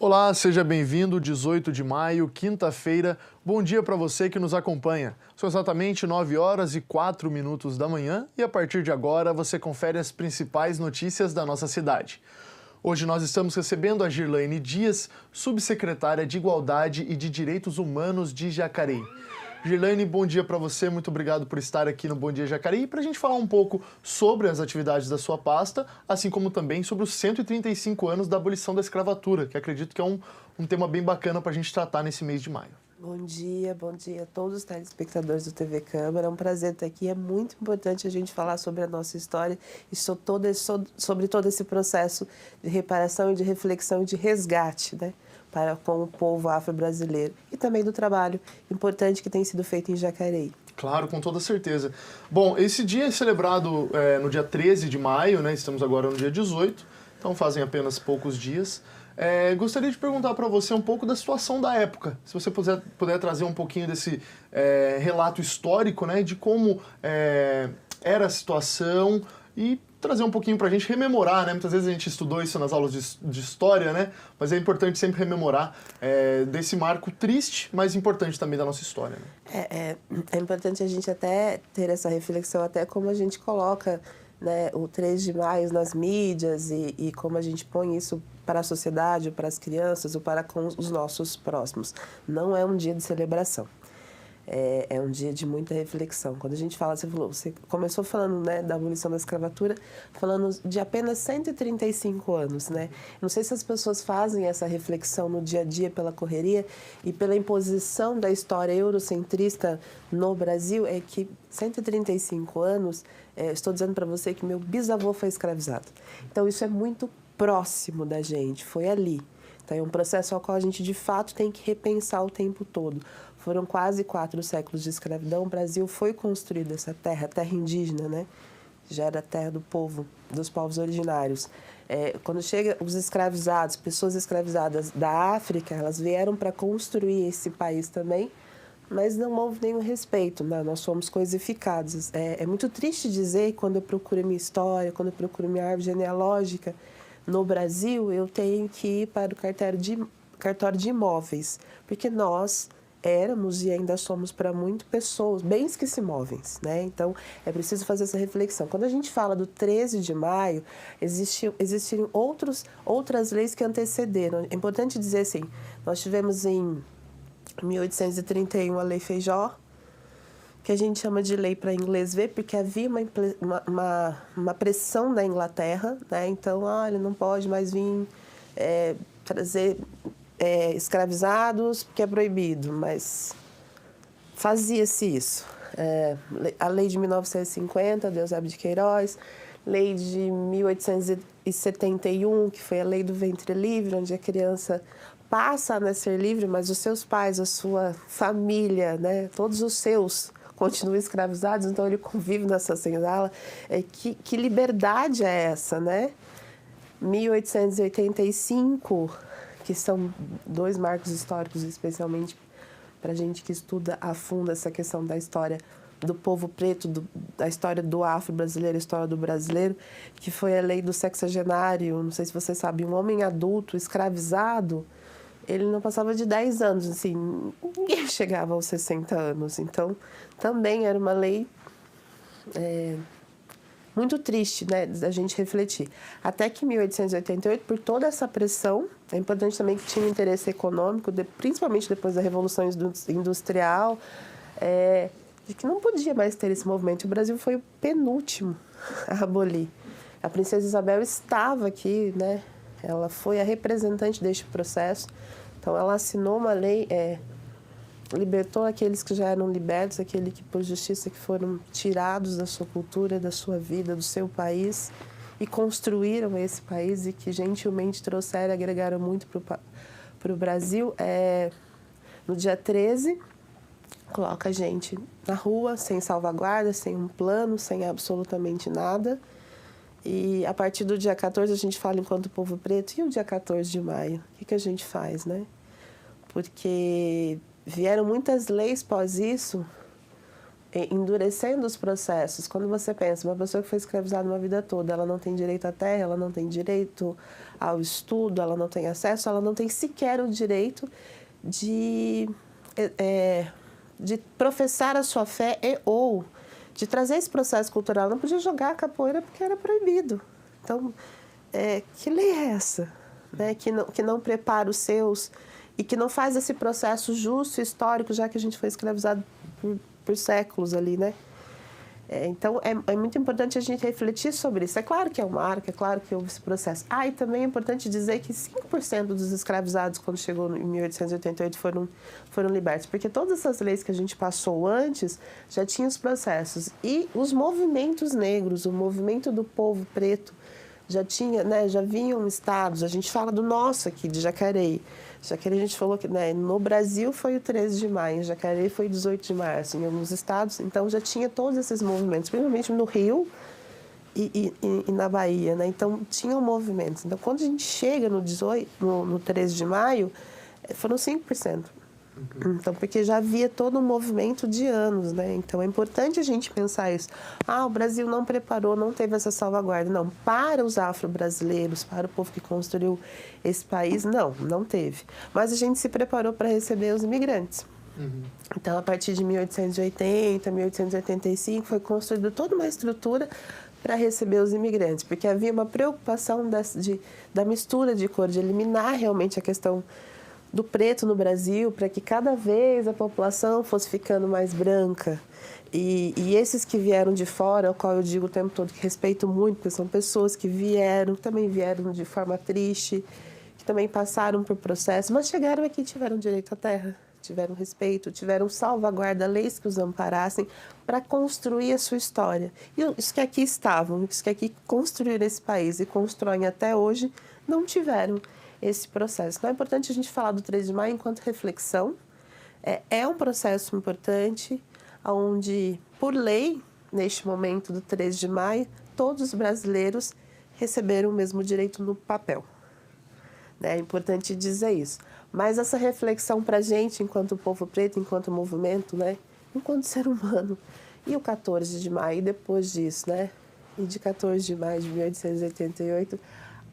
Olá, seja bem-vindo, 18 de maio, quinta-feira. Bom dia para você que nos acompanha. São exatamente 9 horas e 4 minutos da manhã e a partir de agora você confere as principais notícias da nossa cidade. Hoje nós estamos recebendo a Girlaine Dias, subsecretária de Igualdade e de Direitos Humanos de Jacareí. Girlaine, bom dia para você, muito obrigado por estar aqui no Bom Dia Jacareí para a gente falar um pouco sobre as atividades da sua pasta, assim como também sobre os 135 anos da abolição da escravatura, que acredito que é um tema bem bacana para a gente tratar nesse mês de maio. Bom dia a todos os telespectadores do TV Câmara. É um prazer estar aqui. É muito importante a gente falar sobre a nossa história e sobre todo esse processo de reparação e de reflexão e de resgate, né, para com o povo afro-brasileiro. E também do trabalho importante que tem sido feito em Jacareí. Claro, com toda certeza. Bom, esse dia é celebrado no dia 13 de maio, né? Estamos agora no dia 18, então fazem apenas poucos dias. Gostaria de perguntar para você um pouco da situação da época. Se você puder trazer um pouquinho desse relato histórico, né, de como era a situação e trazer um pouquinho para a gente rememorar, né? Muitas vezes a gente estudou isso nas aulas de história, né? Mas é importante sempre rememorar desse marco triste, mas importante também da nossa história, né? É importante a gente até ter essa reflexão, até como a gente coloca, né, o 3 de maio nas mídias e como a gente põe isso para a sociedade, ou para as crianças, ou para com os nossos próximos. Não é um dia de celebração, é um dia de muita reflexão. Quando a gente fala, você começou falando, né, da abolição da escravatura, falando de apenas 135 anos, né? Não sei se as pessoas fazem essa reflexão no dia a dia pela correria e pela imposição da história eurocentrista no Brasil, é que 135 anos, estou dizendo para você que meu bisavô foi escravizado. Então isso é muito próximo da gente, foi ali. Então é um processo ao qual a gente de fato tem que repensar o tempo todo. Foram quase 4 séculos de escravidão, o Brasil foi construído, essa terra indígena, né? Já era a terra do povo, dos povos originários. Quando chega os escravizados, pessoas escravizadas da África, elas vieram para construir esse país também, mas não houve nenhum respeito, né? Nós fomos coisificados. É muito triste dizer, quando eu procuro minha história, quando eu procuro minha árvore genealógica, no Brasil, eu tenho que ir para o cartório de imóveis, porque nós éramos e ainda somos para muitas pessoas, bens que se movem, né? Então, é preciso fazer essa reflexão. Quando a gente fala do 13 de maio, existiram outras leis que antecederam. É importante dizer assim, nós tivemos em 1831 a Lei Feijó, que a gente chama de lei para inglês ver, porque havia uma pressão da Inglaterra, né? Então, ele não pode mais vir trazer escravizados, porque é proibido, mas fazia-se isso. A lei de 1950, Eusébio de Queiroz, lei de 1871, que foi a lei do ventre livre, onde a criança passa a nascer livre, mas os seus pais, a sua família, né, todos os seus continuam escravizados, então ele convive nessa senzala. Que liberdade é essa, né? 1885, que são 2 marcos históricos, especialmente para a gente que estuda a fundo essa questão da história do povo preto, da história do afro-brasileiro, a história do brasileiro, que foi a lei do sexagenário. Não sei se você sabe, um homem adulto escravizado, ele não passava de 10 anos, assim, ninguém chegava aos 60 anos. Então, também era uma lei muito triste, né, da gente refletir. Até que em 1888, por toda essa pressão, é importante também que tinha interesse econômico, principalmente depois da Revolução Industrial, de que não podia mais ter esse movimento. O Brasil foi o penúltimo a abolir. A princesa Isabel estava aqui, né? Ela foi a representante deste processo. Então, ela assinou uma lei, libertou aqueles que já eram libertos, aqueles que, por justiça, que foram tirados da sua cultura, da sua vida, do seu país, e construíram esse país e que gentilmente trouxeram e agregaram muito para o Brasil. No dia 13, coloca a gente na rua, sem salvaguarda, sem um plano, sem absolutamente nada. E a partir do dia 14 a gente fala enquanto povo preto, e o dia 14 de maio? O que a gente faz, né? Porque vieram muitas leis pós isso, endurecendo os processos. Quando você pensa, uma pessoa que foi escravizada uma vida toda, ela não tem direito à terra, ela não tem direito ao estudo, ela não tem acesso, ela não tem sequer o direito de professar a sua fé ou de trazer esse processo cultural. Não podia jogar a capoeira porque era proibido. Então, que lei é essa? Né? Que não prepara os seus e que não faz esse processo justo e histórico, já que a gente foi escravizado por séculos ali, né? Então, é muito importante a gente refletir sobre isso. É claro que é um marco, é claro que houve esse processo. E também é importante dizer que 5% dos escravizados, quando chegou em 1888, foram libertos. Porque todas essas leis que a gente passou antes, já tinham os processos. E os movimentos negros, o movimento do povo preto, já tinha, né, já vinham estados. A gente fala do nosso aqui, de Jacareí. Jacareí, a gente falou que, né, no Brasil foi o 13 de maio, em Jacareí foi 18 de março, em alguns estados. Então, já tinha todos esses movimentos, principalmente no Rio e na Bahia, né? Então, tinham movimentos. Então, quando a gente chega no 13 de maio, foram 5%. Então, porque já havia todo um movimento de anos, né? Então, é importante a gente pensar isso. O Brasil não preparou, não teve essa salvaguarda. Não, para os afro-brasileiros, para o povo que construiu esse país, não teve. Mas a gente se preparou para receber os imigrantes. Então, a partir de 1880, 1885, foi construída toda uma estrutura para receber os imigrantes, porque havia uma preocupação da mistura de cor, de eliminar realmente a questão do preto no Brasil, para que cada vez a população fosse ficando mais branca. E esses que vieram de fora, ao qual eu digo o tempo todo que respeito muito, porque são pessoas que também vieram de forma triste, que também passaram por processos, mas chegaram aqui e tiveram direito à terra, tiveram respeito, tiveram salvaguarda, leis que os amparassem para construir a sua história. E os que aqui estavam, os que aqui construíram esse país e constroem até hoje, não tiveram esse processo. Então, é importante a gente falar do 13 de maio enquanto reflexão. É um processo importante, onde, por lei, neste momento do 13 de maio, todos os brasileiros receberam o mesmo direito no papel. É importante dizer isso. Mas essa reflexão para a gente, enquanto povo preto, enquanto movimento, né? Enquanto ser humano. E o 14 de maio, e depois disso, né? E de 14 de maio de 1888...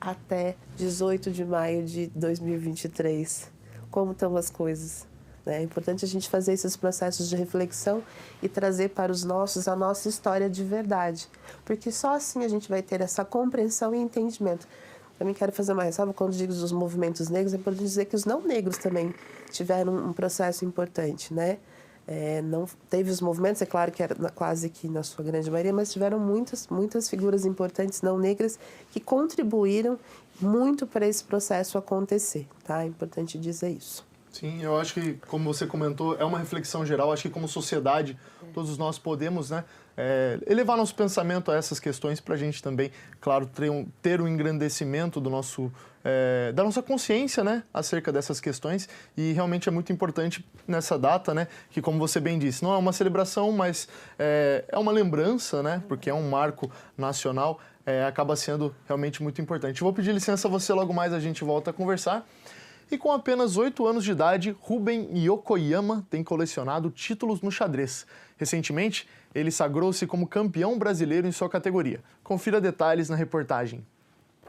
até 18 de maio de 2023. Como estão as coisas? É importante a gente fazer esses processos de reflexão e trazer para os nossos a nossa história de verdade. Porque só assim a gente vai ter essa compreensão e entendimento. Também quero fazer uma ressalva, quando digo dos movimentos negros, é importante dizer que os não negros também tiveram um processo importante, né? Não teve os movimentos, é claro que era quase que na sua grande maioria, mas tiveram muitas figuras importantes não negras que contribuíram muito para esse processo acontecer, tá? É importante dizer isso. Sim, eu acho que, como você comentou, é uma reflexão geral. Acho que como sociedade, todos nós podemos, né, elevar nosso pensamento a essas questões para a gente também, claro, ter um engrandecimento do nosso, da nossa consciência, né, acerca dessas questões. E realmente é muito importante nessa data, né, que, como você bem disse, não é uma celebração, mas é uma lembrança, né, porque é um marco nacional, acaba sendo realmente muito importante. Eu vou pedir licença a você, logo mais a gente volta a conversar. E com apenas 8 anos de idade, Ruben Yokoyama tem colecionado títulos no xadrez. Recentemente, ele sagrou-se como campeão brasileiro em sua categoria. Confira detalhes na reportagem.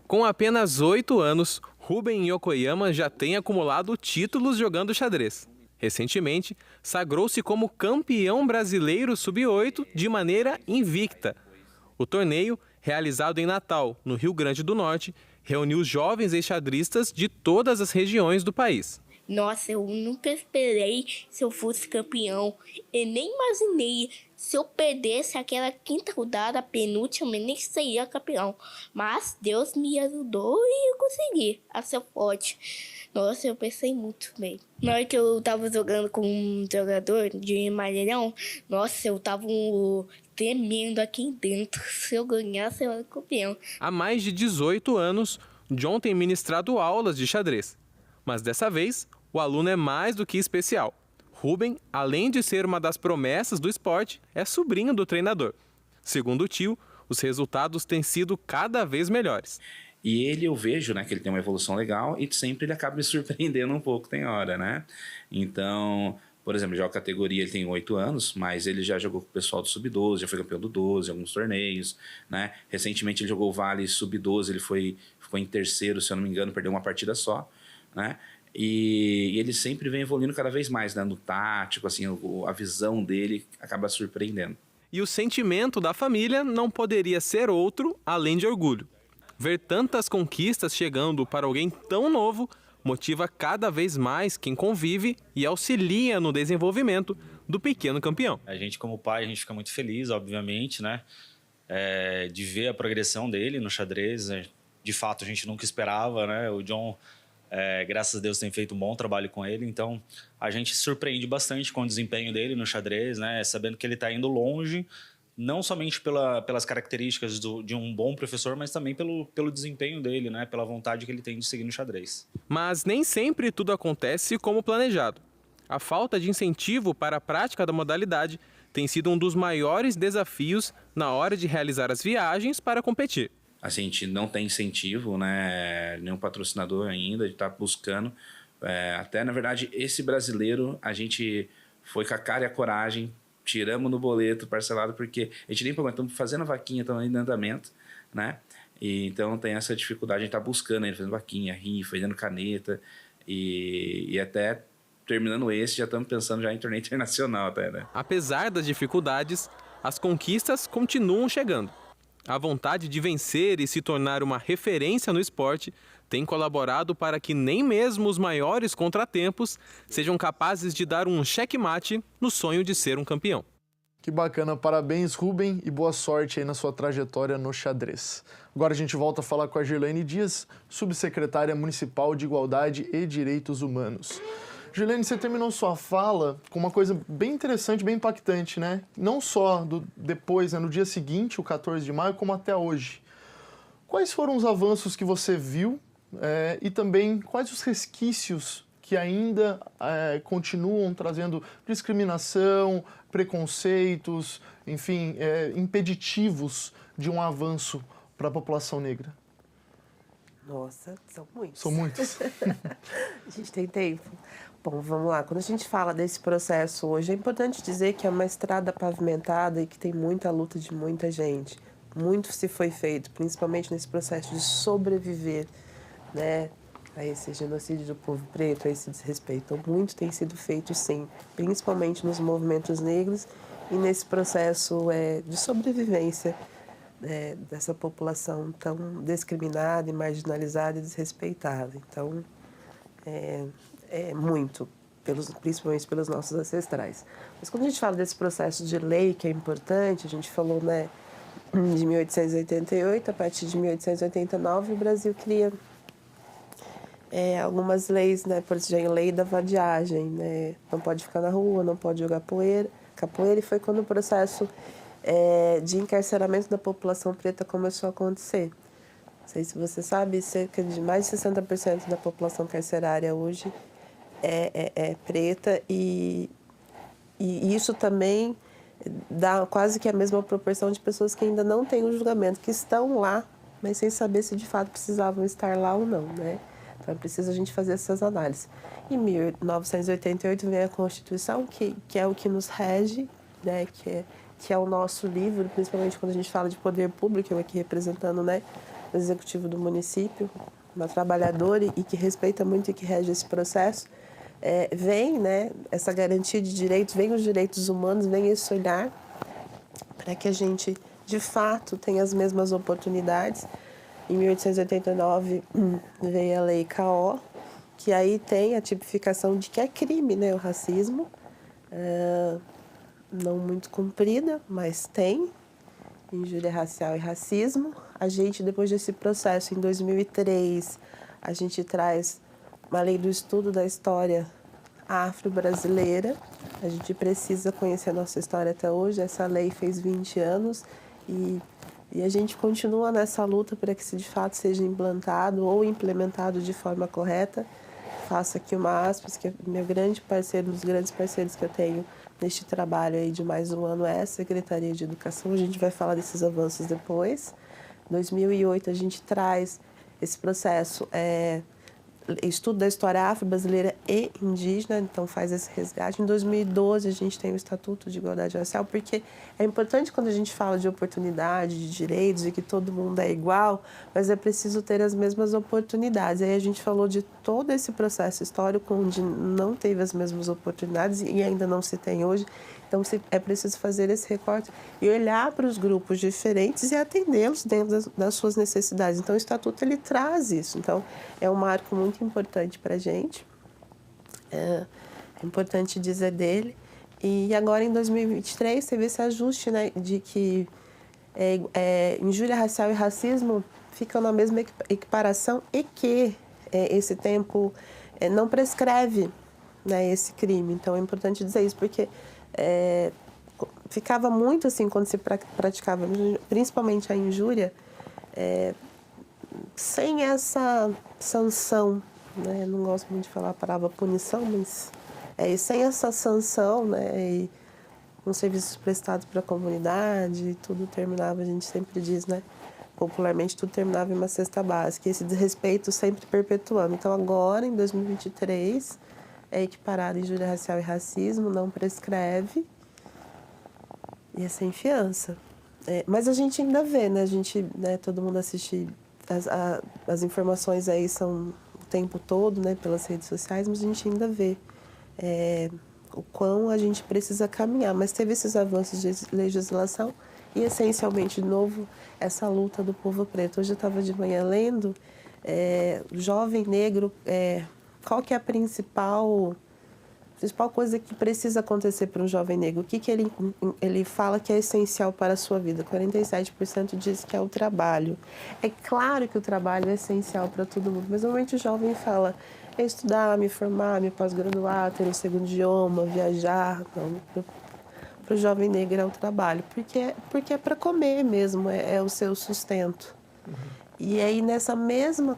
Com apenas 8 anos, Ruben Yokoyama já tem acumulado títulos jogando xadrez. Recentemente, sagrou-se como campeão brasileiro sub-8 de maneira invicta. O torneio, realizado em Natal, no Rio Grande do Norte, reuniu jovens ex-xadristas de todas as regiões do país. Nossa, eu nunca esperei se eu fosse campeão. Eu nem imaginei se eu perdesse aquela quinta rodada, a penúltima, eu nem seria campeão. Mas Deus me ajudou e eu consegui a ser forte. Nossa, eu pensei muito bem. Na hora que eu tava jogando com um jogador de Maranhão, nossa, eu tava tremendo aqui dentro. Se eu ganhasse, eu era campeão. Há mais de 18 anos, John tem ministrado aulas de xadrez. Mas dessa vez, o aluno é mais do que especial. Ruben, além de ser uma das promessas do esporte, é sobrinho do treinador. Segundo o tio, os resultados têm sido cada vez melhores. E ele, eu vejo, né, que ele tem uma evolução legal e sempre ele acaba me surpreendendo um pouco, tem hora, né? Então, Por exemplo, já a categoria, ele tem 8 anos, mas ele já jogou com o pessoal do Sub-12, já foi campeão do 12 em alguns torneios, né? Recentemente ele jogou o Vale Sub-12, ele ficou em terceiro, se eu não me engano, perdeu uma partida só, né? E ele sempre vem evoluindo cada vez mais, né? No tático, assim, a visão dele acaba surpreendendo. E o sentimento da família não poderia ser outro além de orgulho. Ver tantas conquistas chegando para alguém tão novo motiva cada vez mais quem convive e auxilia no desenvolvimento do pequeno campeão. A gente, como pai, a gente fica muito feliz, obviamente, né? De ver a progressão dele no xadrez. De fato, a gente nunca esperava, né? O John, graças a Deus, tem feito um bom trabalho com ele. Então, a gente se surpreende bastante com o desempenho dele no xadrez, né? Sabendo que ele está indo longe, não somente pelas características de um bom professor, mas também pelo desempenho dele, né? Pela vontade que ele tem de seguir no xadrez. Mas nem sempre tudo acontece como planejado. A falta de incentivo para a prática da modalidade tem sido um dos maiores desafios na hora de realizar as viagens para competir. A gente não tem incentivo, né? Nenhum patrocinador ainda, a gente está buscando. Até, na verdade, esse brasileiro, a gente foi com a cara e a coragem, tiramos no boleto parcelado, porque a gente nem pagou, estamos fazendo a vaquinha, estamos em andamento, né? E então tem essa dificuldade, a gente está buscando ainda, fazendo vaquinha, rifa, fazendo caneta, e até terminando esse, já estamos pensando já em torneio internacional até, né? Apesar das dificuldades, as conquistas continuam chegando. A vontade de vencer e se tornar uma referência no esporte tem colaborado para que nem mesmo os maiores contratempos sejam capazes de dar um checkmate no sonho de ser um campeão. Que bacana, parabéns Rubem e boa sorte aí na sua trajetória no xadrez. Agora a gente volta a falar com a Girlene Dias, subsecretária municipal de Igualdade e Direitos Humanos. Girlene, você terminou sua fala com uma coisa bem interessante, bem impactante, né? Não só depois, né, no dia seguinte, o 14 de maio, como até hoje. Quais foram os avanços que você viu e também quais os resquícios que ainda continuam trazendo discriminação, preconceitos, enfim, impeditivos de um avanço para a população negra? Nossa, são muitos. São muitos. A gente tem tempo. Bom, vamos lá. Quando a gente fala desse processo hoje, é importante dizer que é uma estrada pavimentada e que tem muita luta de muita gente. Muito se foi feito, principalmente nesse processo de sobreviver, né, a esse genocídio do povo preto, a esse desrespeito. Então, muito tem sido feito, sim, principalmente nos movimentos negros e nesse processo de sobrevivência dessa população tão discriminada e marginalizada e desrespeitada. Então, muito, principalmente pelos nossos ancestrais. Mas quando a gente fala desse processo de lei que é importante, a gente falou, né, de 1888, a partir de 1889 o Brasil cria algumas leis, né, por exemplo, a lei da vadiagem, né, não pode ficar na rua, não pode jogar capoeira, e foi quando o processo de encarceramento da população preta começou a acontecer. Não sei se você sabe, cerca de mais de 60% da população carcerária hoje é preta e isso também dá quase que a mesma proporção de pessoas que ainda não têm o julgamento, que estão lá, mas sem saber se de fato precisavam estar lá ou não, né? Então é preciso a gente fazer essas análises. Em 1988 vem a Constituição, que é o que nos rege, né? Que é o nosso livro, principalmente quando a gente fala de poder público, eu aqui representando, né, o executivo do município, uma trabalhadora e que respeita muito e que rege esse processo. Vem, né, essa garantia de direitos, vem os direitos humanos, vem esse olhar para que a gente, de fato, tenha as mesmas oportunidades. Em 1889 veio a Lei K.O., que aí tem a tipificação de que é crime, né, o racismo, não muito cumprida, mas tem, injúria racial e racismo. A gente, depois desse processo, em 2003, a gente traz uma lei do estudo da história afro-brasileira. A gente precisa conhecer a nossa história até hoje. Essa lei fez 20 anos e a gente continua nessa luta para que isso de fato seja implantado ou implementado de forma correta. Faço aqui uma aspas, que é meu grande parceiro, um dos grandes parceiros que eu tenho neste trabalho aí de mais um ano é a Secretaria de Educação. A gente vai falar desses avanços depois. Em 2008 a gente traz esse processo estudo da história afro-brasileira e indígena, então faz esse resgate. Em 2012, a gente tem o Estatuto de Igualdade Racial, porque é importante quando a gente fala de oportunidade, de direitos, de que todo mundo é igual, mas é preciso ter as mesmas oportunidades. Aí a gente falou de todo esse processo histórico onde não teve as mesmas oportunidades e ainda não se tem hoje. Então, é preciso fazer esse recorte e olhar para os grupos diferentes e atendê-los dentro das suas necessidades. Então, o Estatuto, ele traz isso. Então, é um marco muito importante para a gente. É importante dizer dele. E agora, em 2023, teve esse ajuste, né, de que injúria racial e racismo ficam na mesma equiparação e que esse tempo não prescreve, né, esse crime. Então, é importante dizer isso, porque ficava muito assim quando se praticava, principalmente a injúria, sem essa sanção, né? Não gosto muito de falar a palavra punição, mas sem essa sanção, né? E com serviços prestados para a comunidade, tudo terminava, a gente sempre diz, né? Popularmente, tudo terminava em uma cesta básica. E esse desrespeito sempre perpetuando. Então, agora, em 2023, é equiparado injúria racial e racismo, não prescreve e é sem fiança. Mas a gente ainda vê, né? A gente, né, todo mundo assiste, as informações aí são o tempo todo, né, pelas redes sociais, mas a gente ainda vê o quão a gente precisa caminhar. Mas teve esses avanços de legislação e, essencialmente, de novo, essa luta do povo preto. Hoje eu estava de manhã lendo, jovem negro... qual que é a principal coisa que precisa acontecer para um jovem negro? O que ele fala que é essencial para a sua vida? 47% diz que é o trabalho. É claro que o trabalho é essencial para todo mundo, mas normalmente o jovem fala estudar, me formar, me pós-graduar, ter um segundo idioma, viajar. Não, para o jovem negro é o trabalho, porque é para comer mesmo, é o seu sustento. E aí,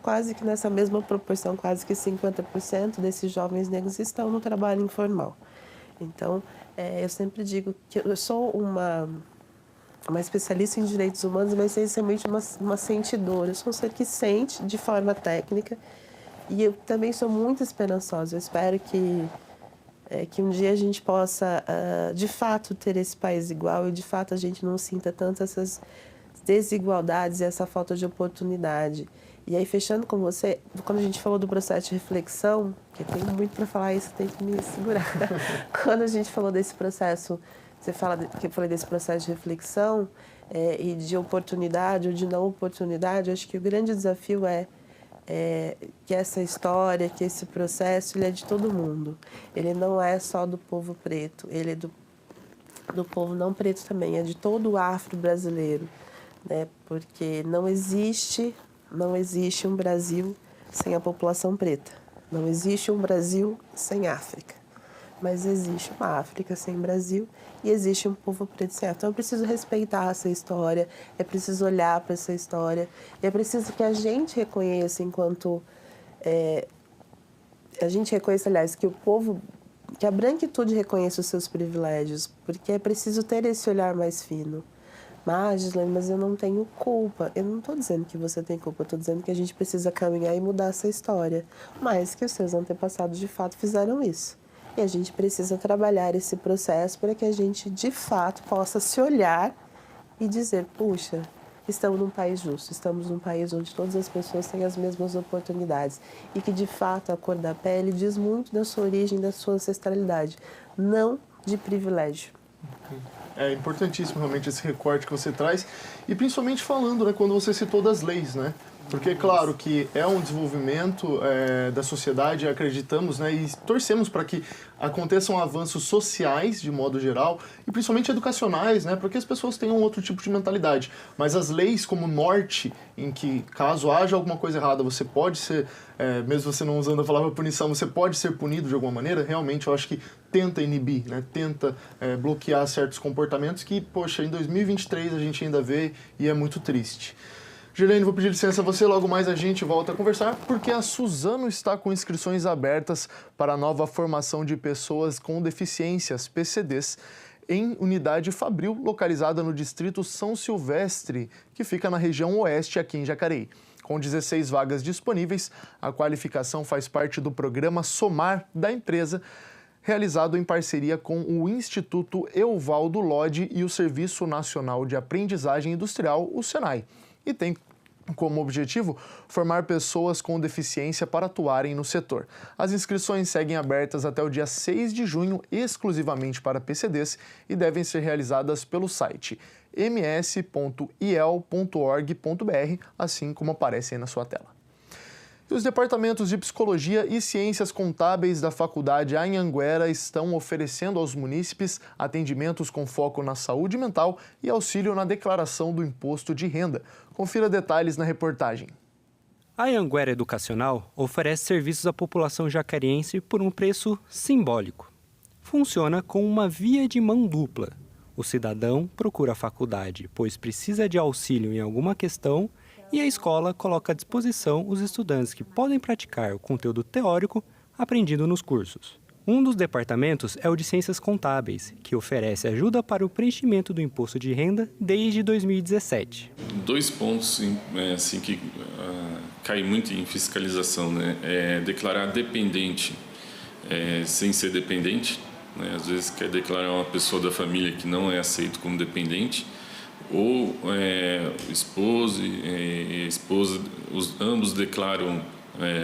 quase que nessa mesma proporção, quase que 50% desses jovens negros estão no trabalho informal. Então, eu sempre digo que eu sou uma especialista em direitos humanos, mas essencialmente uma sentidora. Eu sou um ser que sente de forma técnica e eu também sou muito esperançosa. Eu espero que um dia a gente possa, de fato, ter esse país igual e, de fato, a gente não sinta tanto essas desigualdades e essa falta de oportunidade. E aí, fechando com você, quando a gente falou do processo de reflexão, que eu tenho muito para falar isso, tem que me segurar. Quando a gente falou desse processo, que eu falei desse processo de reflexão e de oportunidade ou de não oportunidade, eu acho que o grande desafio é que essa história, que esse processo, ele é de todo mundo. Ele não é só do povo preto, ele é do povo não preto também, é de todo o afro-brasileiro. Né? Porque não existe um Brasil sem a população preta. Não existe um Brasil sem África. Mas existe uma África sem Brasil e existe um povo preto sem África. Então é preciso respeitar essa história, é preciso olhar para essa história, é preciso que a gente reconheça enquanto... a gente reconheça, aliás, que a branquitude reconheça os seus privilégios, porque é preciso ter esse olhar mais fino. Mas eu não tenho culpa. Eu não estou dizendo que você tem culpa, eu estou dizendo que a gente precisa caminhar e mudar essa história. Mas que os seus antepassados, de fato, fizeram isso. E a gente precisa trabalhar esse processo para que a gente, de fato, possa se olhar e dizer, puxa, estamos num país justo, estamos num país onde todas as pessoas têm as mesmas oportunidades. E que, de fato, a cor da pele diz muito da sua origem, da sua ancestralidade, não de privilégio. É importantíssimo realmente esse recorte que você traz e principalmente falando, né, quando você citou das leis, né? Porque, claro, que é um desenvolvimento da sociedade, acreditamos, né, e torcemos para que aconteçam avanços sociais, de modo geral, e principalmente educacionais, né, para que as pessoas tenham outro tipo de mentalidade. Mas as leis como norte, em que, caso haja alguma coisa errada, você pode ser, mesmo você não usando a palavra punição, você pode ser punido de alguma maneira, realmente eu acho que tenta inibir, né, tenta bloquear certos comportamentos que, poxa, em 2023 a gente ainda vê e é muito triste. Girlene, vou pedir licença a você, logo mais a gente volta a conversar, porque a Suzano está com inscrições abertas para a nova formação de pessoas com deficiências, PCDs, em unidade Fabril, localizada no distrito São Silvestre, que fica na região oeste aqui em Jacareí. Com 16 vagas disponíveis, a qualificação faz parte do programa Somar da empresa, realizado em parceria com o Instituto Eovaldo Lodge e o Serviço Nacional de Aprendizagem Industrial, o SENAI, e tem como objetivo formar pessoas com deficiência para atuarem no setor. As inscrições seguem abertas até o dia 6 de junho, exclusivamente para PCDs, e devem ser realizadas pelo site ms.iel.org.br, assim como aparece aí na sua tela. E os departamentos de Psicologia e Ciências Contábeis da Faculdade Anhanguera estão oferecendo aos munícipes atendimentos com foco na saúde mental e auxílio na declaração do imposto de renda. Confira detalhes na reportagem. A Anhanguera Educacional oferece serviços à população jacariense por um preço simbólico. Funciona com uma via de mão dupla. O cidadão procura a faculdade, pois precisa de auxílio em alguma questão, e a escola coloca à disposição os estudantes que podem praticar o conteúdo teórico aprendido nos cursos. Um dos departamentos é o de Ciências Contábeis, que oferece ajuda para o preenchimento do imposto de renda desde 2017. 2 pontos assim, que caem muito em fiscalização, né? É declarar dependente sem ser dependente, né? Às vezes quer declarar uma pessoa da família que não é aceito como dependente, ou o esposo e a esposa, ambos declaram,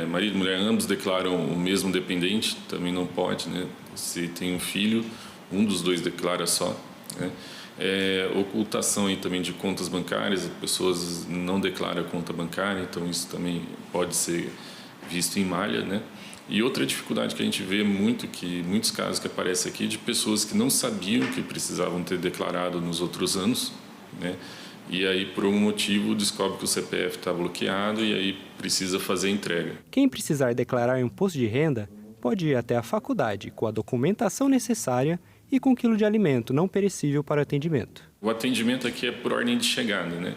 marido e mulher, ambos declaram o mesmo dependente, também não pode, né? Se tem um filho, um dos dois declara só, né? Ocultação aí também de contas bancárias, as pessoas não declaram conta bancária, então isso também pode ser visto em malha, né? E outra dificuldade que a gente vê muitos casos que aparecem aqui, de pessoas que não sabiam que precisavam ter declarado nos outros anos, né? E aí, por algum motivo, descobre que o CPF está bloqueado e aí precisa fazer a entrega. Quem precisar declarar imposto de renda pode ir até a faculdade com a documentação necessária e com 1 quilo de alimento não perecível para atendimento. O atendimento aqui é por ordem de chegada, né?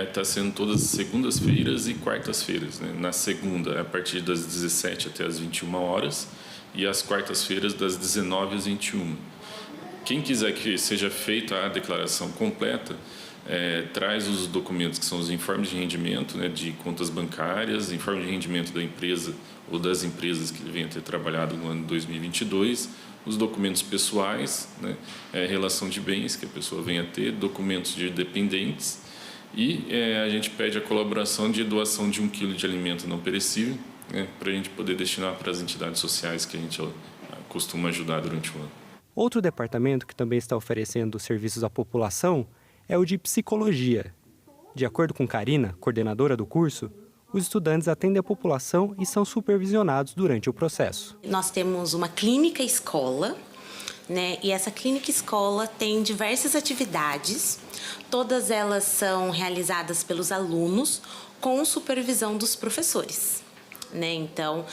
Está sendo todas as segundas-feiras e quartas-feiras, né? Na segunda, a partir das 17 até as 21 horas, e às quartas-feiras, das 19 às 21. Quem quiser que seja feita a declaração completa, traz os documentos que são os informes de rendimento, né, de contas bancárias, informe de rendimento da empresa ou das empresas que venham ter trabalhado no ano 2022, os documentos pessoais, né, relação de bens que a pessoa venha ter, documentos de dependentes, e a gente pede a colaboração de doação de 1 quilo de alimento não perecível, né, para a gente poder destinar para as entidades sociais que a gente costuma ajudar durante o ano. Outro departamento que também está oferecendo serviços à população é o de Psicologia. De acordo com Karina, coordenadora do curso, os estudantes atendem a população e são supervisionados durante o processo. Nós temos uma clínica escola, né? E essa clínica escola tem diversas atividades, todas elas são realizadas pelos alunos com supervisão dos professores, né? Então,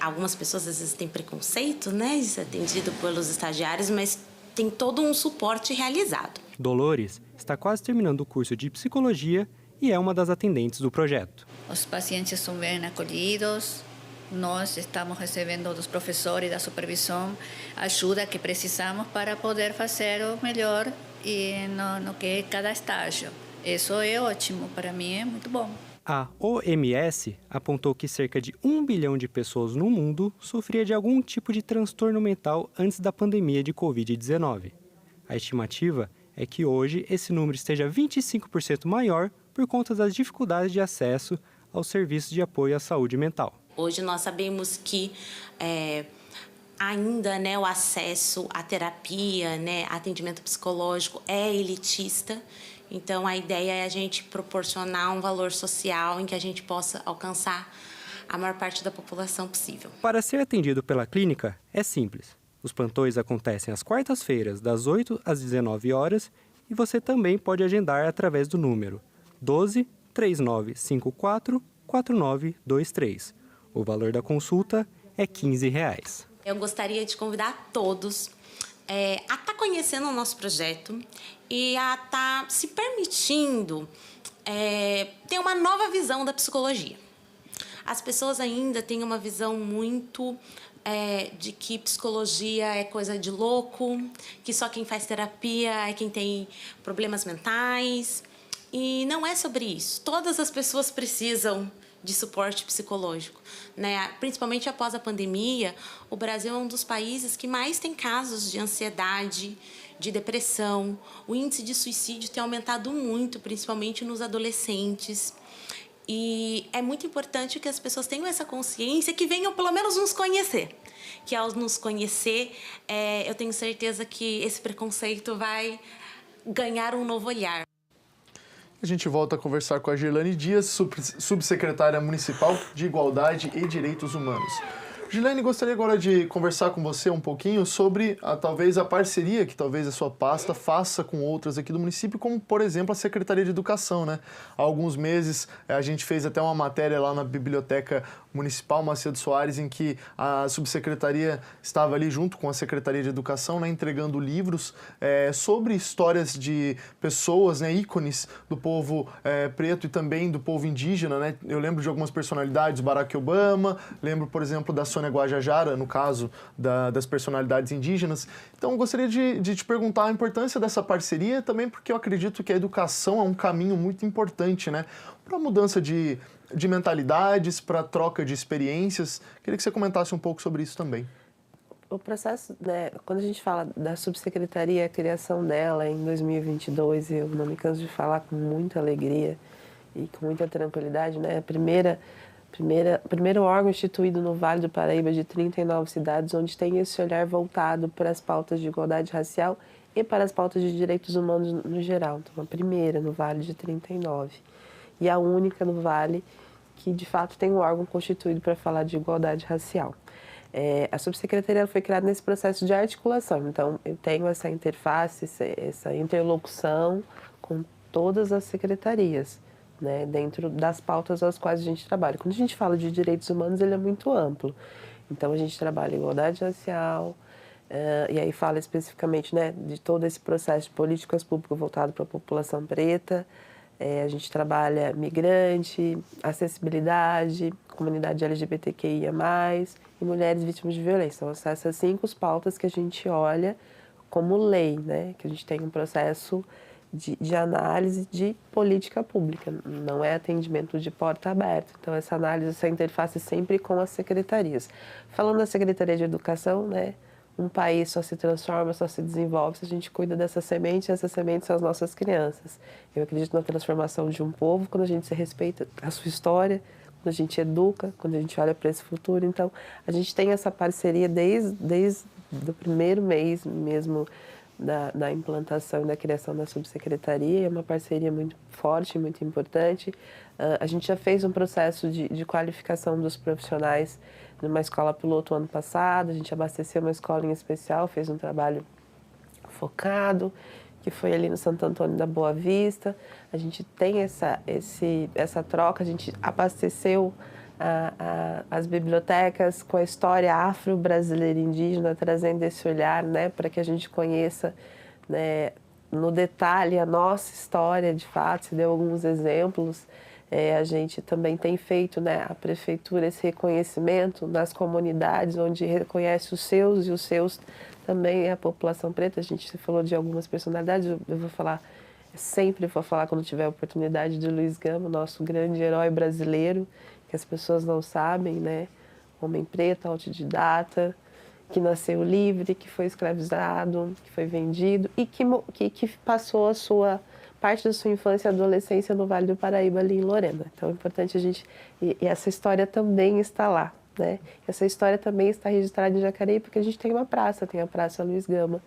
algumas pessoas às vezes têm preconceito, né, de ser atendido pelos estagiários, mas tem todo um suporte realizado. Dolores está quase terminando o curso de Psicologia e é uma das atendentes do projeto. Os pacientes são bem acolhidos, nós estamos recebendo dos professores da supervisão ajuda que precisamos para poder fazer o melhor e no que é cada estágio. Isso é ótimo, para mim é muito bom. A OMS apontou que cerca de 1 bilhão de pessoas no mundo sofria de algum tipo de transtorno mental antes da pandemia de Covid-19. A estimativa é que hoje esse número esteja 25% maior por conta das dificuldades de acesso aos serviços de apoio à saúde mental. Hoje nós sabemos que ainda, né, o acesso à terapia, né, atendimento psicológico é elitista. Então, a ideia é a gente proporcionar um valor social em que a gente possa alcançar a maior parte da população possível. Para ser atendido pela clínica, é simples. Os plantões acontecem às quartas-feiras, das 8 às 19 horas, e você também pode agendar através do número 12 3954 4923. O valor da consulta é R$ 15. Eu gostaria de convidar todos a estar conhecendo o nosso projeto e a estar se permitindo ter uma nova visão da psicologia. As pessoas ainda têm uma visão muito de que psicologia é coisa de louco, que só quem faz terapia é quem tem problemas mentais. E não é sobre isso. Todas as pessoas precisam de suporte psicológico, né? Principalmente após a pandemia, o Brasil é um dos países que mais tem casos de ansiedade, de depressão. O índice de suicídio tem aumentado muito, principalmente nos adolescentes. E é muito importante que as pessoas tenham essa consciência, que venham pelo menos nos conhecer. Que ao nos conhecer, eu tenho certeza que esse preconceito vai ganhar um novo olhar. A gente volta a conversar com a Girlane Dias, subsecretária municipal de Igualdade e Direitos Humanos. Girlane, gostaria agora de conversar com você um pouquinho sobre talvez a parceria que talvez a sua pasta faça com outras aqui do município, como, por exemplo, a Secretaria de Educação, né? Há alguns meses a gente fez até uma matéria lá na Biblioteca Municipal Macedo Soares, em que a subsecretaria estava ali junto com a Secretaria de Educação, né, entregando livros sobre histórias de pessoas, né, ícones do povo preto e também do povo indígena, né? Eu lembro de algumas personalidades, Barack Obama, lembro, por exemplo, da Sônia Guajajara, no caso das personalidades indígenas. Então, gostaria de te perguntar a importância dessa parceria, também porque eu acredito que a educação é um caminho muito importante, né, para a mudança de mentalidades, para a troca de experiências. Queria que você comentasse um pouco sobre isso também. O processo, né, quando a gente fala da subsecretaria, a criação dela em 2022, eu não me canso de falar com muita alegria e com muita tranquilidade, né? Primeiro órgão instituído no Vale do Paraíba, de 39 cidades, onde tem esse olhar voltado para as pautas de igualdade racial e para as pautas de direitos humanos no geral. Então, a primeira no Vale de 39 e a única no Vale que, de fato, tem um órgão constituído para falar de igualdade racial. A subsecretaria foi criada nesse processo de articulação. Então, eu tenho essa interface, essa interlocução com todas as secretarias, né, dentro das pautas às quais a gente trabalha. Quando a gente fala de direitos humanos, ele é muito amplo. Então, a gente trabalha igualdade racial, e aí fala especificamente, né, de todo esse processo de políticas públicas voltado para a população preta. A gente trabalha migrante, acessibilidade, comunidade LGBTQIA+, e mulheres vítimas de violência. Então, essas 5 pautas que a gente olha como lei, né, que a gente tem um processo de análise de política pública, não é atendimento de porta aberta. Então, essa análise, essa interface sempre com as secretarias. Falando da Secretaria de Educação, né, um país só se transforma, só se desenvolve se a gente cuida dessa semente, e essas sementes são as nossas crianças. Eu acredito na transformação de um povo quando a gente se respeita a sua história, quando a gente educa, quando a gente olha para esse futuro. Então, a gente tem essa parceria desde o primeiro mês mesmo da implantação e da criação da subsecretaria. É uma parceria muito forte, muito importante. A gente já fez um processo de qualificação dos profissionais numa escola piloto ano passado. A gente abasteceu uma escola em especial, fez um trabalho focado, que foi ali no Santo Antônio da Boa Vista. A gente tem essa troca, a gente abasteceu as bibliotecas com a história afro-brasileira indígena, trazendo esse olhar, né, para que a gente conheça, né, no detalhe a nossa história, de fato. Se deu alguns exemplos. A gente também tem feito, né, a prefeitura, esse reconhecimento nas comunidades, onde reconhece os seus, e os seus também é a população preta. A gente falou de algumas personalidades, eu vou falar, sempre vou falar quando tiver a oportunidade, de Luiz Gama, nosso grande herói brasileiro, que as pessoas não sabem, né? Homem preto, autodidata, que nasceu livre, que foi escravizado, que foi vendido e que passou a sua parte da sua infância e adolescência no Vale do Paraíba, ali em Lorena. Então é importante a gente... E essa história também está lá, né? Essa história também está registrada em Jacareí, porque a gente tem uma praça, tem a Praça Luiz Gama,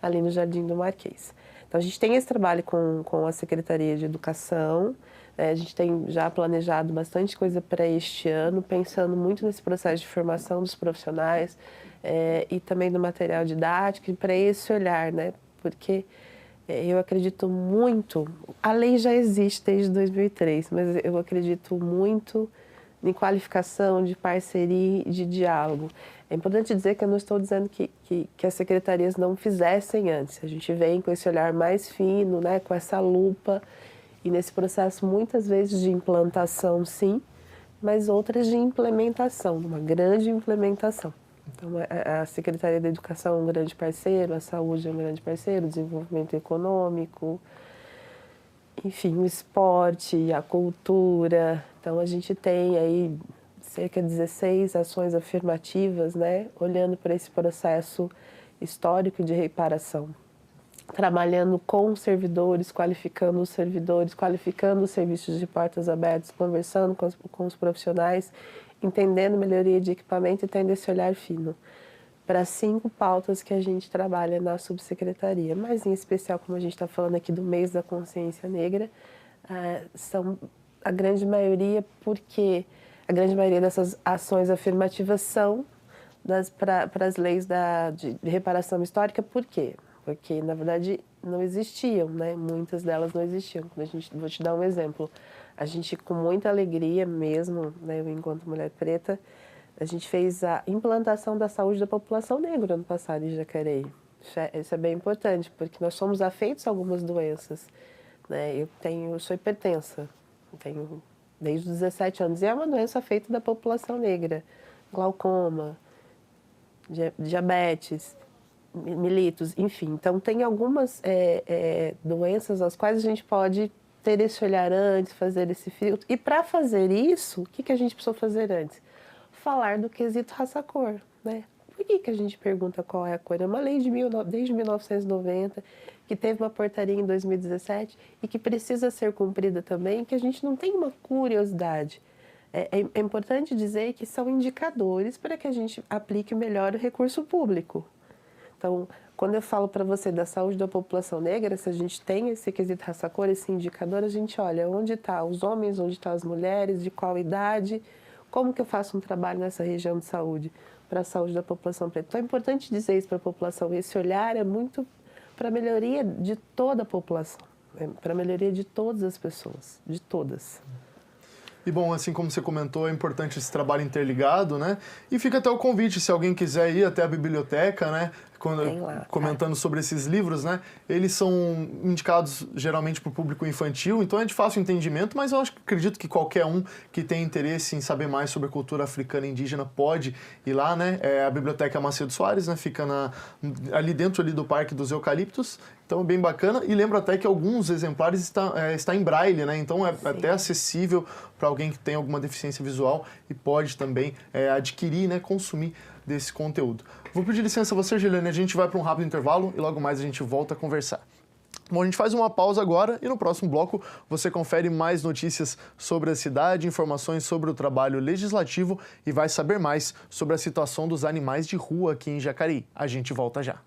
ali no Jardim do Marquês. Então a gente tem esse trabalho com a Secretaria de Educação. A gente tem já planejado bastante coisa para este ano, pensando muito nesse processo de formação dos profissionais e também no material didático, e para esse olhar, né? Porque eu acredito muito, a lei já existe desde 2003, mas eu acredito muito em qualificação, de parceria, de diálogo. É importante dizer que eu não estou dizendo que as secretarias não fizessem antes. A gente vem com esse olhar mais fino, né, com essa lupa, e nesse processo muitas vezes de implantação, sim, mas outras de implementação, uma grande implementação. Então, a Secretaria da Educação é um grande parceiro, a Saúde é um grande parceiro, o Desenvolvimento Econômico, enfim, o esporte, a cultura. Então, a gente tem aí cerca de 16 ações afirmativas, né, olhando para esse processo histórico de reparação. Trabalhando com servidores, qualificando os serviços de portas abertas, conversando com os profissionais, entendendo melhoria de equipamento e tendo esse olhar fino para 5 pautas que a gente trabalha na subsecretaria. Mas, em especial, como a gente está falando aqui do mês da consciência negra, são a grande maioria, porque a grande maioria dessas ações afirmativas são para as leis de reparação histórica. Por quê? Porque, na verdade, não existiam, né? Muitas delas não existiam. Vou te dar um exemplo. A gente, com muita alegria mesmo, né, eu, enquanto mulher preta, a gente fez a implantação da saúde da população negra ano passado em Jacareí. Isso é bem importante, porque nós somos afeitos a algumas doenças, né? Eu sou hipertensa, tenho desde os 17 anos, e é uma doença afeita da população negra. Glaucoma, diabetes, militos, enfim. Então, tem algumas doenças às quais a gente pode ter esse olhar antes, fazer esse filtro. E para fazer isso, o que a gente precisou fazer antes? Falar do quesito raça-cor, né? Por que a gente pergunta qual é a cor? É uma lei desde 1990, que teve uma portaria em 2017 e que precisa ser cumprida também, que a gente não tem uma curiosidade. É importante dizer que são indicadores para que a gente aplique melhor o recurso público. Então, quando eu falo para você da saúde da população negra, se a gente tem esse quesito raça-cor, esse indicador, a gente olha onde estão os homens, onde estão as mulheres, de qual idade, como que eu faço um trabalho nessa região de saúde para a saúde da população preta. Então, é importante dizer isso para a população. Esse olhar é muito para a melhoria de toda a população, para a melhoria de todas as pessoas, de todas. E bom, assim como você comentou, é importante esse trabalho interligado, né? E fica até o convite, se alguém quiser ir até a biblioteca, né? Comentando sobre esses livros, né? Eles são indicados geralmente para o público infantil, então é de fácil entendimento, mas eu acredito que qualquer um que tem interesse em saber mais sobre a cultura africana e indígena pode ir lá, né? A Biblioteca Macedo Soares, né? Fica ali dentro do Parque dos Eucaliptos, então é bem bacana. E lembro até que alguns exemplares está em braille, né? Então é até acessível para alguém que tem alguma deficiência visual e pode também adquirir, né? Consumir desse conteúdo. Vou pedir licença a você, Gilene, a gente vai para um rápido intervalo e logo mais a gente volta a conversar. Bom, a gente faz uma pausa agora e no próximo bloco você confere mais notícias sobre a cidade, informações sobre o trabalho legislativo e vai saber mais sobre a situação dos animais de rua aqui em Jacareí. A gente volta já.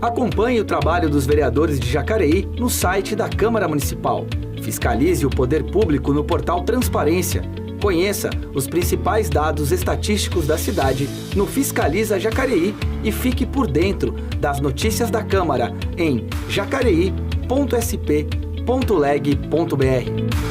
Acompanhe o trabalho dos vereadores de Jacareí no site da Câmara Municipal. Fiscalize o poder público no portal Transparência. Conheça os principais dados estatísticos da cidade no Fiscaliza Jacareí e fique por dentro das notícias da Câmara em jacareí.sp.leg.br.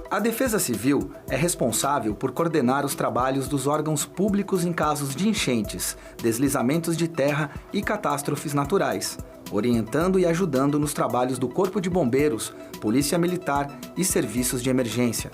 A Defesa Civil é responsável por coordenar os trabalhos dos órgãos públicos em casos de enchentes, deslizamentos de terra e catástrofes naturais, orientando e ajudando nos trabalhos do Corpo de Bombeiros, Polícia Militar e serviços de emergência.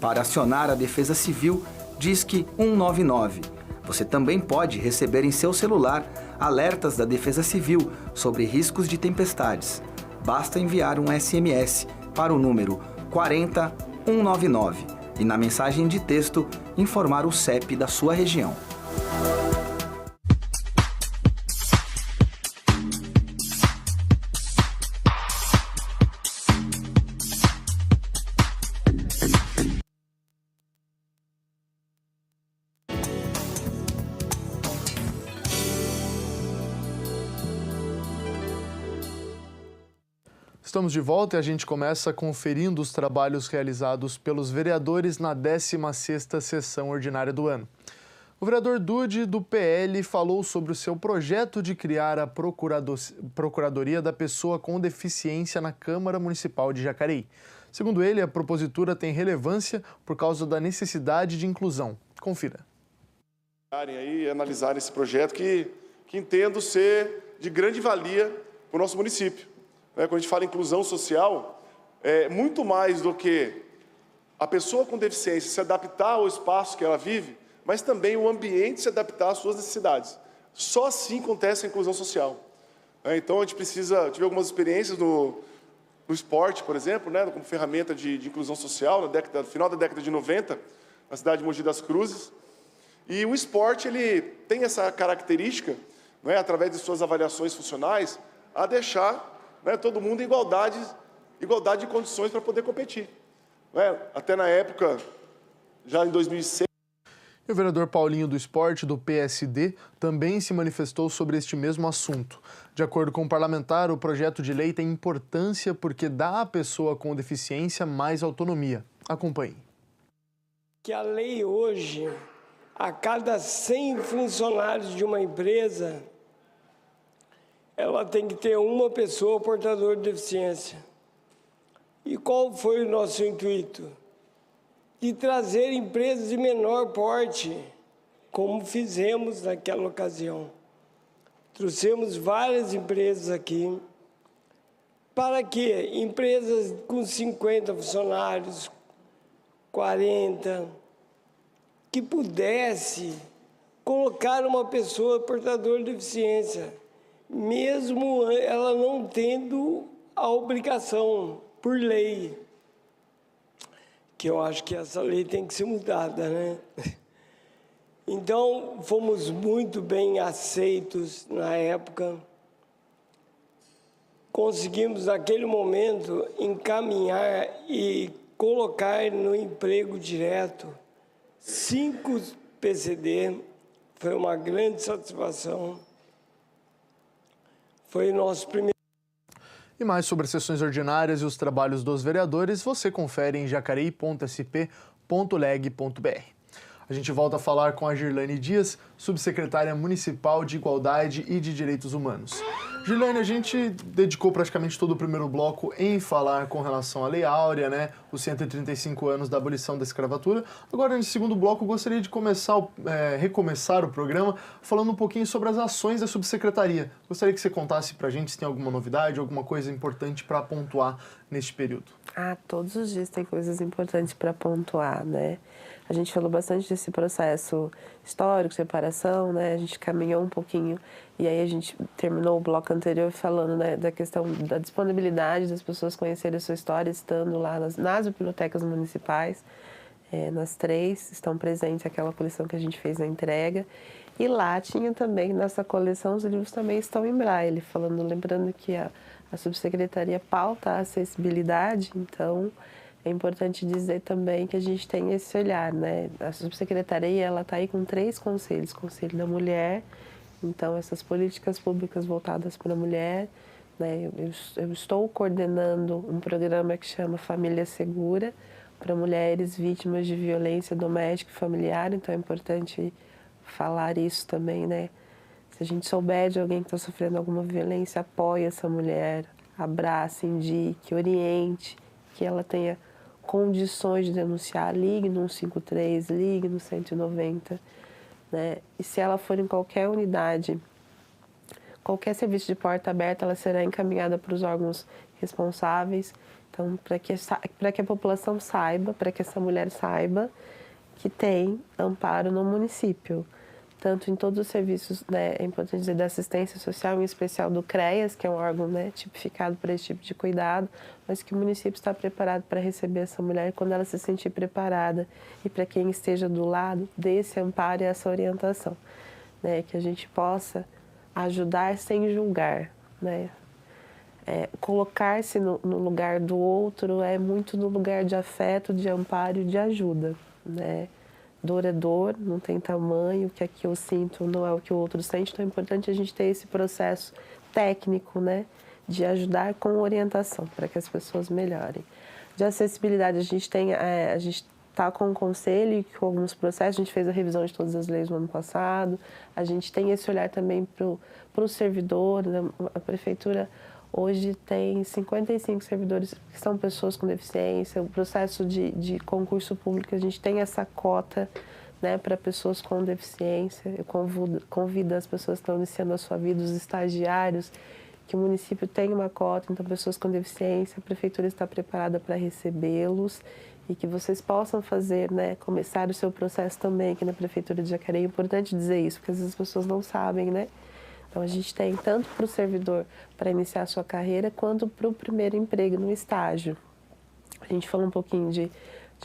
Para acionar a Defesa Civil, Disque 199. Você também pode receber em seu celular alertas da Defesa Civil sobre riscos de tempestades. Basta enviar um SMS para o número 40199 e na mensagem de texto informar o CEP da sua região. Estamos de volta e a gente começa conferindo os trabalhos realizados pelos vereadores na 16ª sessão ordinária do ano. O vereador Dude, do PL, falou sobre o seu projeto de criar a Procuradoria da Pessoa com Deficiência na Câmara Municipal de Jacareí. Segundo ele, a propositura tem relevância por causa da necessidade de inclusão. Confira. Aí, analisar esse projeto que entendo ser de grande valia para o nosso município. Quando a gente fala em inclusão social, é muito mais do que a pessoa com deficiência se adaptar ao espaço que ela vive, mas também o ambiente se adaptar às suas necessidades. Só assim acontece a inclusão social. Então, a gente precisa... Tive algumas experiências no esporte, por exemplo, como ferramenta de inclusão social, no final da década de 90, na cidade de Mogi das Cruzes. E o esporte ele tem essa característica, através de suas avaliações funcionais, a deixar todo mundo em igualdade de condições para poder competir. Até na época, já em 2006... E o vereador Paulinho do Esporte, do PSD, também se manifestou sobre este mesmo assunto. De acordo com o parlamentar, o projeto de lei tem importância porque dá à pessoa com deficiência mais autonomia. Acompanhe. Que a lei hoje, a cada 100 funcionários de uma empresa, ela tem que ter uma pessoa portadora de deficiência. E qual foi o nosso intuito? De trazer empresas de menor porte, como fizemos naquela ocasião. Trouxemos várias empresas aqui, para que empresas com 50 funcionários, 40, que pudesse colocar uma pessoa portadora de deficiência, mesmo ela não tendo a obrigação por lei, que eu acho que essa lei tem que ser mudada, Então, fomos muito bem aceitos na época. Conseguimos, naquele momento, encaminhar e colocar no emprego direto 5 PCD. Foi uma grande satisfação. Foi o nosso primeiro... E mais sobre as sessões ordinárias e os trabalhos dos vereadores, você confere em jacareí.sp.leg.br. A gente volta a falar com a Girlane Dias, subsecretária municipal de Igualdade e de Direitos Humanos. Girlane, a gente dedicou praticamente todo o primeiro bloco em falar com relação à Lei Áurea, né, os 135 anos da abolição da escravatura. Agora, nesse segundo bloco, eu gostaria de recomeçar o programa falando um pouquinho sobre as ações da subsecretaria. Gostaria que você contasse pra gente se tem alguma novidade, alguma coisa importante para pontuar neste período. Todos os dias tem coisas importantes para pontuar, né? A gente falou bastante desse processo histórico, separação, né? A gente caminhou um pouquinho e aí a gente terminou o bloco anterior falando, né, da questão da disponibilidade das pessoas conhecerem a sua história, estando lá nas bibliotecas municipais. Nas 3 estão presentes aquela coleção que a gente fez na entrega. E lá tinha também, nessa coleção, os livros também estão em braille, lembrando que a subsecretaria pauta a acessibilidade, então é importante dizer também que a gente tem esse olhar, né? A subsecretaria, ela está aí com 3 conselhos, Conselho da Mulher, então essas políticas públicas voltadas para a mulher, né? Eu estou coordenando um programa que chama Família Segura, para mulheres vítimas de violência doméstica e familiar, então é importante falar isso também, né? Se a gente souber de alguém que está sofrendo alguma violência, apoie essa mulher, abrace, indique, oriente, que ela tenha condições de denunciar, ligue no 153, ligue no 190, né? E se ela for em qualquer unidade, qualquer serviço de porta aberta, ela será encaminhada para os órgãos responsáveis. Então, para que a população saiba, para que essa mulher saiba que tem amparo no município. Tanto em todos os serviços, né, é importante dizer, da assistência social, em especial do CREAS, que é um órgão, né, tipificado para esse tipo de cuidado, mas que o município está preparado para receber essa mulher quando ela se sentir preparada. E para quem esteja do lado, dê esse amparo e essa orientação, né, que a gente possa ajudar sem julgar, né. Colocar-se no lugar do outro é muito no lugar de afeto, de amparo e de ajuda, né. Dor é dor, não tem tamanho, o que aqui eu sinto não é o que o outro sente, então é importante a gente ter esse processo técnico, né, de ajudar com orientação, para que as pessoas melhorem. De acessibilidade, a gente está com um conselho e com alguns processos, a gente fez a revisão de todas as leis no ano passado, a gente tem esse olhar também para o servidor, né? A prefeitura hoje tem 55 servidores que são pessoas com deficiência. O processo de concurso público, a gente tem essa cota, né, para pessoas com deficiência. Eu convido as pessoas que estão iniciando a sua vida, os estagiários, que o município tem uma cota, então pessoas com deficiência, a prefeitura está preparada para recebê-los e que vocês possam fazer, né, começar o seu processo também aqui na Prefeitura de Jacareí. É importante dizer isso, porque às vezes as pessoas não sabem, né? Então, a gente tem tanto para o servidor para iniciar a sua carreira, quanto para o primeiro emprego no estágio. A gente falou um pouquinho de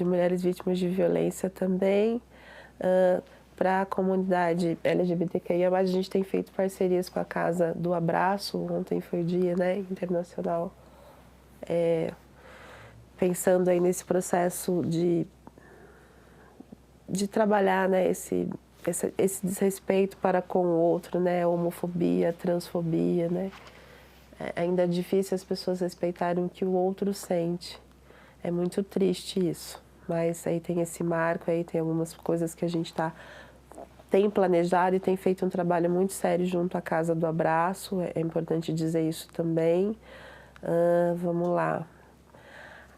mulheres vítimas de violência também. Para a comunidade LGBTQIA+, a gente tem feito parcerias com a Casa do Abraço. Ontem foi o dia, né, internacional. Pensando aí nesse processo de trabalhar, né, esse desrespeito para com o outro, né, homofobia, transfobia, né. Ainda é difícil as pessoas respeitarem o que o outro sente. É muito triste isso, mas aí tem esse marco, aí tem algumas coisas que a gente tem planejado e tem feito um trabalho muito sério junto à Casa do Abraço, é importante dizer isso também. Vamos lá.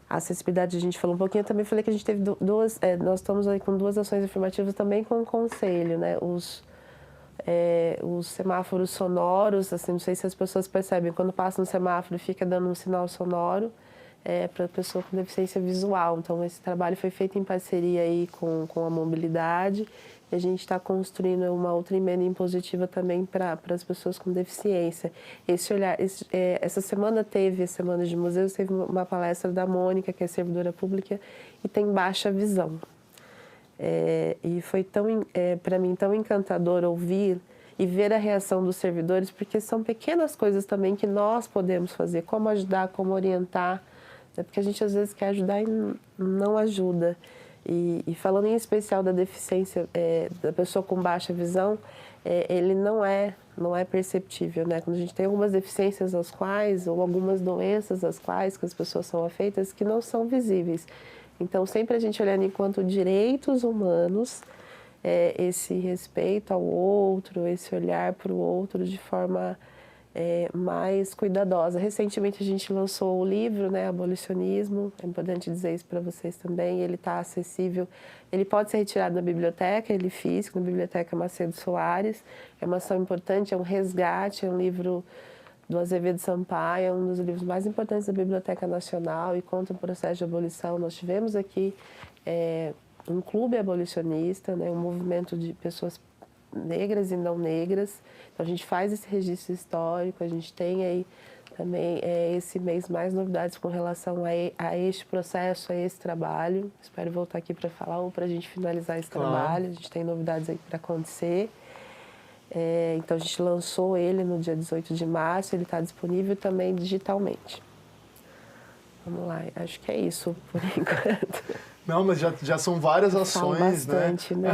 A acessibilidade a gente falou um pouquinho, eu também falei que a gente teve nós estamos aí com 2 ações afirmativas também com o Conselho, né? Os semáforos sonoros, assim, não sei se as pessoas percebem, quando passa no semáforo fica dando um sinal sonoro para a pessoa com deficiência visual. Então, esse trabalho foi feito em parceria aí com a mobilidade. E a gente está construindo uma outra emenda impositiva também para as pessoas com deficiência. Esse olhar, essa semana teve, a Semana de Museus, teve uma palestra da Mônica, que é servidora pública, e tem baixa visão. E foi para mim tão encantador ouvir e ver a reação dos servidores, porque são pequenas coisas também que nós podemos fazer, como ajudar, como orientar, né? Porque a gente às vezes quer ajudar e não ajuda. E falando em especial da deficiência da pessoa com baixa visão, ele não é perceptível, né? Quando a gente tem algumas deficiências às quais, ou algumas doenças às quais que as pessoas são afeitas, que não são visíveis. Então, sempre a gente olhando enquanto direitos humanos, esse respeito ao outro, esse olhar para o outro de forma mais cuidadosa. Recentemente a gente lançou o livro, né, Abolicionismo, é importante dizer isso para vocês também, ele está acessível, ele pode ser retirado da biblioteca, ele físico, na Biblioteca Macedo Soares, é uma ação importante, é um resgate, é um livro do Azevedo Sampaio, é um dos livros mais importantes da Biblioteca Nacional e conta o processo de abolição. Nós tivemos aqui um clube abolicionista, né, um movimento de pessoas negras e não negras. Então, a gente faz esse registro histórico, a gente tem aí também esse mês mais novidades com relação a este processo, a esse trabalho. Espero voltar aqui para falar ou para a gente finalizar esse trabalho. A gente tem novidades aí para acontecer. Então, a gente lançou ele no dia 18 de março, ele está disponível também digitalmente. Vamos lá, acho que é isso por enquanto. Não, mas já são várias ações, bastante, né?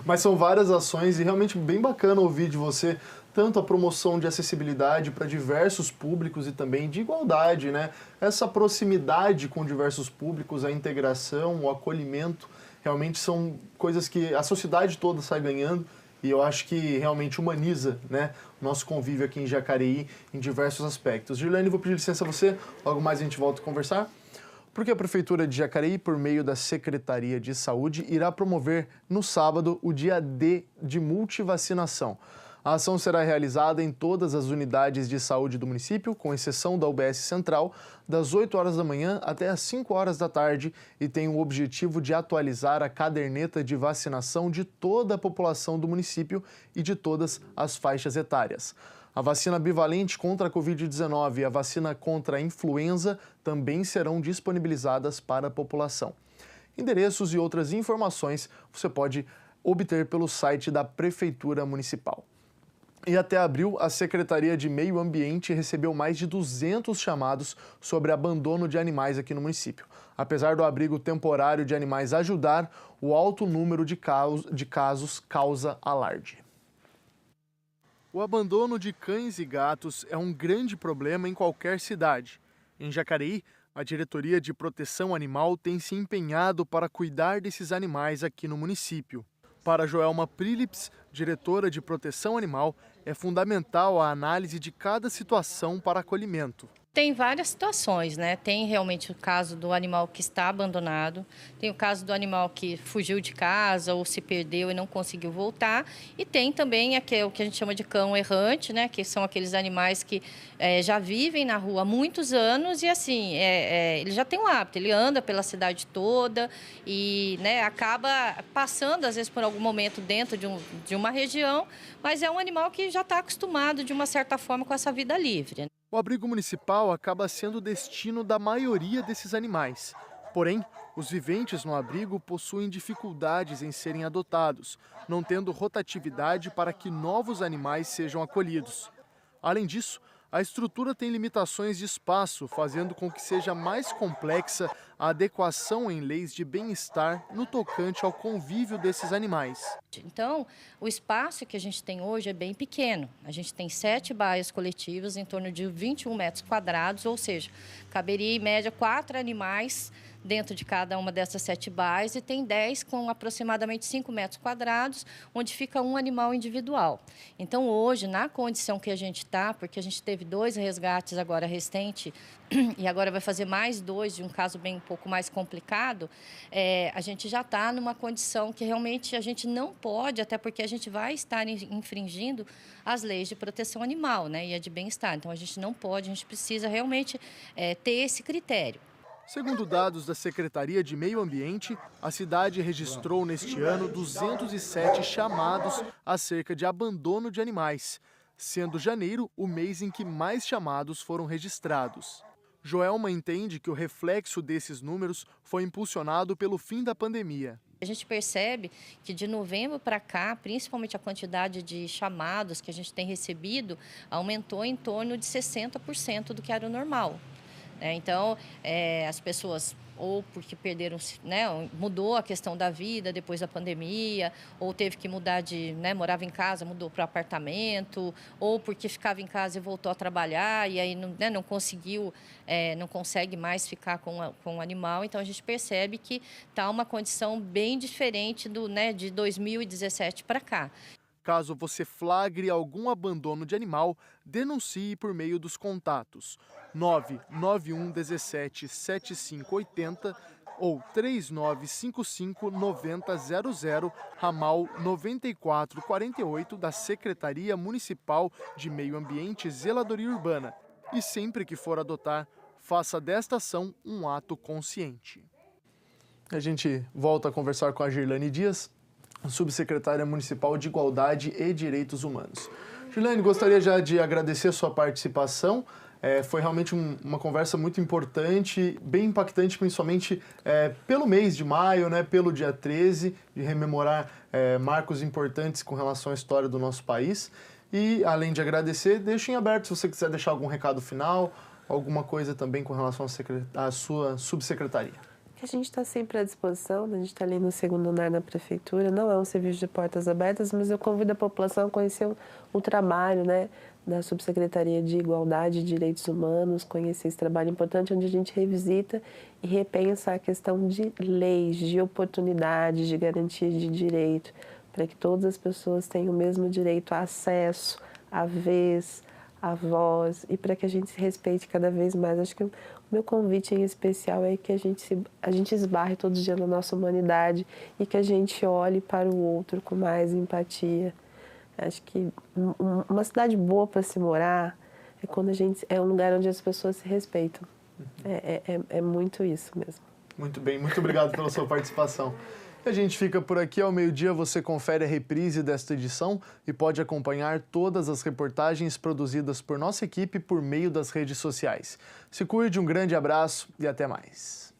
Mas são várias ações e realmente bem bacana ouvir de você tanto a promoção de acessibilidade para diversos públicos e também de igualdade, né? Essa proximidade com diversos públicos, a integração, o acolhimento, realmente são coisas que a sociedade toda sai ganhando e eu acho que realmente humaniza, né, o nosso convívio aqui em Jacareí em diversos aspectos. Girlane, vou pedir licença a você, logo mais a gente volta a conversar. Porque a Prefeitura de Jacareí, por meio da Secretaria de Saúde, irá promover no sábado o dia D de multivacinação. A ação será realizada em todas as unidades de saúde do município, com exceção da UBS Central, das 8 horas da manhã até as 5 horas da tarde e tem o objetivo de atualizar a caderneta de vacinação de toda a população do município e de todas as faixas etárias. A vacina bivalente contra a Covid-19 e a vacina contra a influenza também serão disponibilizadas para a população. Endereços e outras informações você pode obter pelo site da Prefeitura Municipal. E até abril, a Secretaria de Meio Ambiente recebeu mais de 200 chamados sobre abandono de animais aqui no município. Apesar do abrigo temporário de animais ajudar, o alto número de casos causa alarde. O abandono de cães e gatos é um grande problema em qualquer cidade. Em Jacareí, a Diretoria de Proteção Animal tem se empenhado para cuidar desses animais aqui no município. Para Joelma Prilips, diretora de Proteção Animal, é fundamental a análise de cada situação para acolhimento. Tem várias situações, né? Tem realmente o caso do animal que está abandonado, tem o caso do animal que fugiu de casa ou se perdeu e não conseguiu voltar, e tem também o que a gente chama de cão errante, né? Que são aqueles animais que já vivem na rua há muitos anos e assim, ele já tem um hábito, ele anda pela cidade toda e, né, acaba passando às vezes por algum momento dentro de uma região, mas é um animal que já está acostumado de uma certa forma com essa vida livre. O abrigo municipal acaba sendo o destino da maioria desses animais. Porém, os viventes no abrigo possuem dificuldades em serem adotados, não tendo rotatividade para que novos animais sejam acolhidos. Além disso, a estrutura tem limitações de espaço, fazendo com que seja mais complexa a adequação em leis de bem-estar no tocante ao convívio desses animais. Então, o espaço que a gente tem hoje é bem pequeno. A gente tem 7 baias coletivas em torno de 21 metros quadrados, ou seja, caberia em média 4 animais dentro de cada uma dessas 7 baias e tem 10 com aproximadamente 5 metros quadrados, onde fica um animal individual. Então, hoje, na condição que a gente está, porque a gente teve 2 resgates agora recente e agora vai fazer mais 2 de um caso bem um pouco mais complicado, a gente já está numa condição que realmente a gente não pode, até porque a gente vai estar infringindo as leis de proteção animal, né, e a de bem-estar. Então, a gente não pode, a gente precisa realmente ter esse critério. Segundo dados da Secretaria de Meio Ambiente, a cidade registrou neste ano 207 chamados acerca de abandono de animais, sendo janeiro o mês em que mais chamados foram registrados. Joelma entende que o reflexo desses números foi impulsionado pelo fim da pandemia. A gente percebe que de novembro para cá, principalmente a quantidade de chamados que a gente tem recebido, aumentou em torno de 60% do que era o normal. Então, as pessoas ou porque perderam, né, mudou a questão da vida depois da pandemia, ou teve que mudar de, né, morava em casa, mudou para o apartamento, ou porque ficava em casa e voltou a trabalhar e aí não conseguiu, não consegue mais ficar com o animal. Então a gente percebe que está uma condição bem diferente de 2017 para cá. Caso você flagre algum abandono de animal, denuncie por meio dos contatos 991 17 7580 ou 3955 9000, ramal 9448 da Secretaria Municipal de Meio Ambiente e Zeladoria Urbana. E sempre que for adotar, faça desta ação um ato consciente. A gente volta a conversar com a Girlane Dias, subsecretária municipal de Igualdade e Direitos Humanos. Girlane, gostaria já de agradecer a sua participação. Foi realmente uma conversa muito importante, bem impactante, principalmente pelo mês de maio, né, pelo dia 13, de rememorar marcos importantes com relação à história do nosso país. E, além de agradecer, deixo em aberto se você quiser deixar algum recado final, alguma coisa também com relação à sua subsecretaria. A gente está sempre à disposição, a gente está ali no segundo andar na prefeitura, não é um serviço de portas abertas, mas eu convido a população a conhecer o trabalho, né, da Subsecretaria de Igualdade e Direitos Humanos, conhecer esse trabalho importante onde a gente revisita e repensa a questão de leis, de oportunidades, de garantia de direito, para que todas as pessoas tenham o mesmo direito a acesso, a vez, a voz e para que a gente se respeite cada vez mais. Acho que o meu convite em especial é que a gente esbarre todos os dias na nossa humanidade e que a gente olhe para o outro com mais empatia. Acho que uma cidade boa para se morar é quando é um lugar onde as pessoas se respeitam. É muito isso mesmo. Muito bem, muito obrigado pela sua participação. A gente fica por aqui. Ao meio-dia você confere a reprise desta edição e pode acompanhar todas as reportagens produzidas por nossa equipe por meio das redes sociais. Se cuide, um grande abraço e até mais.